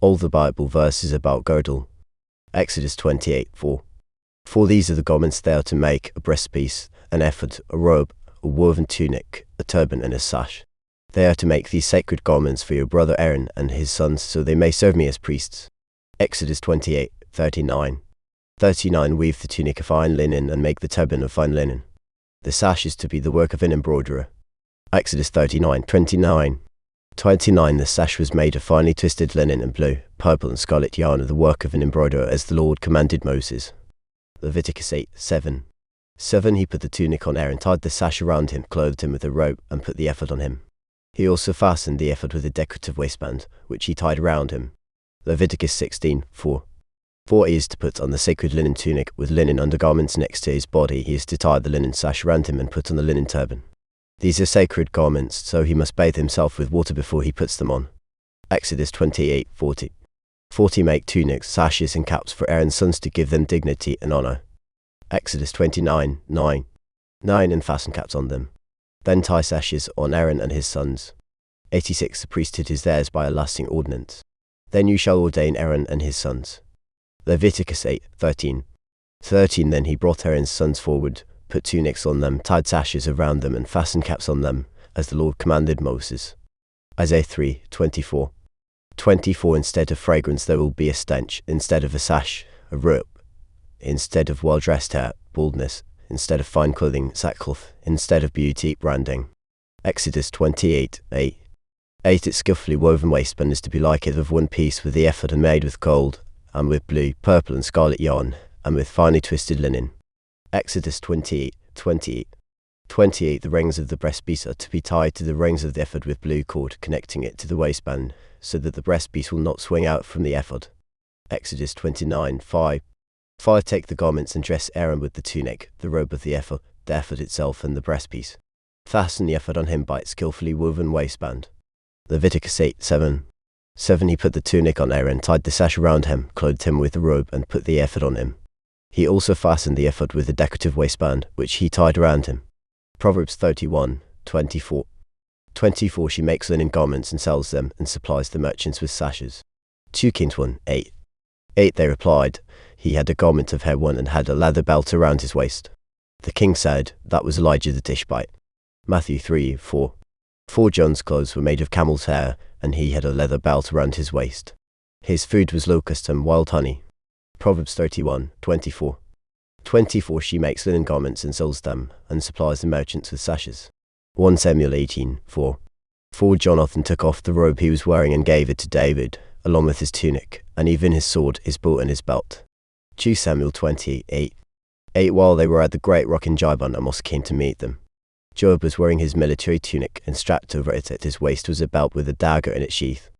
All the Bible verses about girdle. Exodus 28:4. For these are the garments they are to make: a breastpiece, an ephod, a robe, a woven tunic, a turban, and a sash. They are to make these sacred garments for your brother Aaron and his sons, so they may serve me as priests. Exodus 28:39. 39. Weave the tunic of fine linen and make the turban of fine linen. The sash is to be the work of an embroiderer. Exodus 39:29. 29. The sash was made of finely twisted linen and blue, purple, and scarlet yarn, of the work of an embroiderer, as the Lord commanded Moses. Leviticus 8:7. 7. He put the tunic on Aaron, tied the sash around him, clothed him with a robe, and put the ephod on him. He also fastened the ephod with a decorative waistband, which he tied around him. Leviticus 16:4. 4. He is to put on the sacred linen tunic with linen undergarments next to his body. He is to tie the linen sash around him and put on the linen turban. These are sacred garments, so he must bathe himself with water before he puts them on. Exodus 28:40. 40. Make tunics, sashes, and caps for Aaron's sons to give them dignity and honor. Exodus 29:9. 9. And fasten caps on them. Then tie sashes on Aaron and his sons. 86. The priesthood is theirs by a lasting ordinance. Then you shall ordain Aaron and his sons. Leviticus 8:13. 13. Then he brought Aaron's sons forward, put tunics on them, tied sashes around them, and fastened caps on them, as the Lord commanded Moses. Isaiah 3:24. 24. Instead of fragrance there will be a stench, instead of a sash, a rope, instead of well-dressed hair, baldness, instead of fine clothing, sackcloth, instead of beauty, branding. Exodus 28:8. 8. Its skillfully woven waistband is to be like it, of one piece, with the ephod, and made with gold, and with blue, purple, and scarlet yarn, and with finely twisted linen. Exodus 28:28. 28. The rings of the breastpiece are to be tied to the rings of the ephod with blue cord, connecting it to the waistband, so that the breastpiece will not swing out from the ephod. Exodus 29:5. 5. Take the garments and dress Aaron with the tunic, the robe of the ephod itself, and the breastpiece. Fasten the ephod on him by its skillfully woven waistband. Leviticus 8:7. 7. He put the tunic on Aaron, tied the sash around him, clothed him with the robe, and put the ephod on him. He also fastened the ephod with a decorative waistband, which he tied around him. Proverbs 31:24. 24. She makes linen garments and sells them, and supplies the merchants with sashes. 2 Kings 1:8. 8. They replied, he had a garment of hair one, and had a leather belt around his waist. The king said, that was Elijah the Tishbite. Matthew 3:4. 4. John's clothes were made of camel's hair, and he had a leather belt around his waist. His food was locust and wild honey. Proverbs 31:24. 24. She makes linen garments and sells them, and supplies the merchants with sashes. 1 Samuel 18:4. 4. Jonathan took off the robe he was wearing and gave it to David, along with his tunic, and even his sword, his bow, and his belt. 2 Samuel 28:8. 8. While they were at the great rock in Gibeon, Amos came to meet them. Joab was wearing his military tunic, and strapped over it at his waist was a belt with a dagger in its sheath.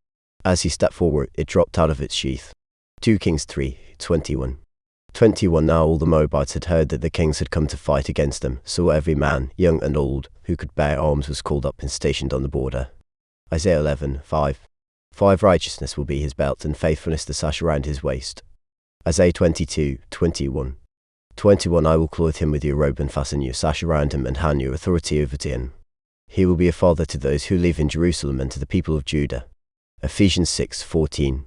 As he stepped forward, it dropped out of its sheath. 2 Kings 3:21. 21. Now all the Moabites had heard that the kings had come to fight against them, so every man, young and old, who could bear arms was called up and stationed on the border. Isaiah 11:5. 5. Righteousness will be his belt, and faithfulness the sash around his waist. Isaiah 22:21. 21. I will clothe him with your robe and fasten your sash around him, and hand your authority over to him. He will be a father to those who live in Jerusalem and to the people of Judah. Ephesians 6:14.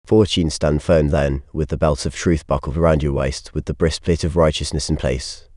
14. Stand firm then, with the belt of truth buckled around your waist, with the breastplate of righteousness in place,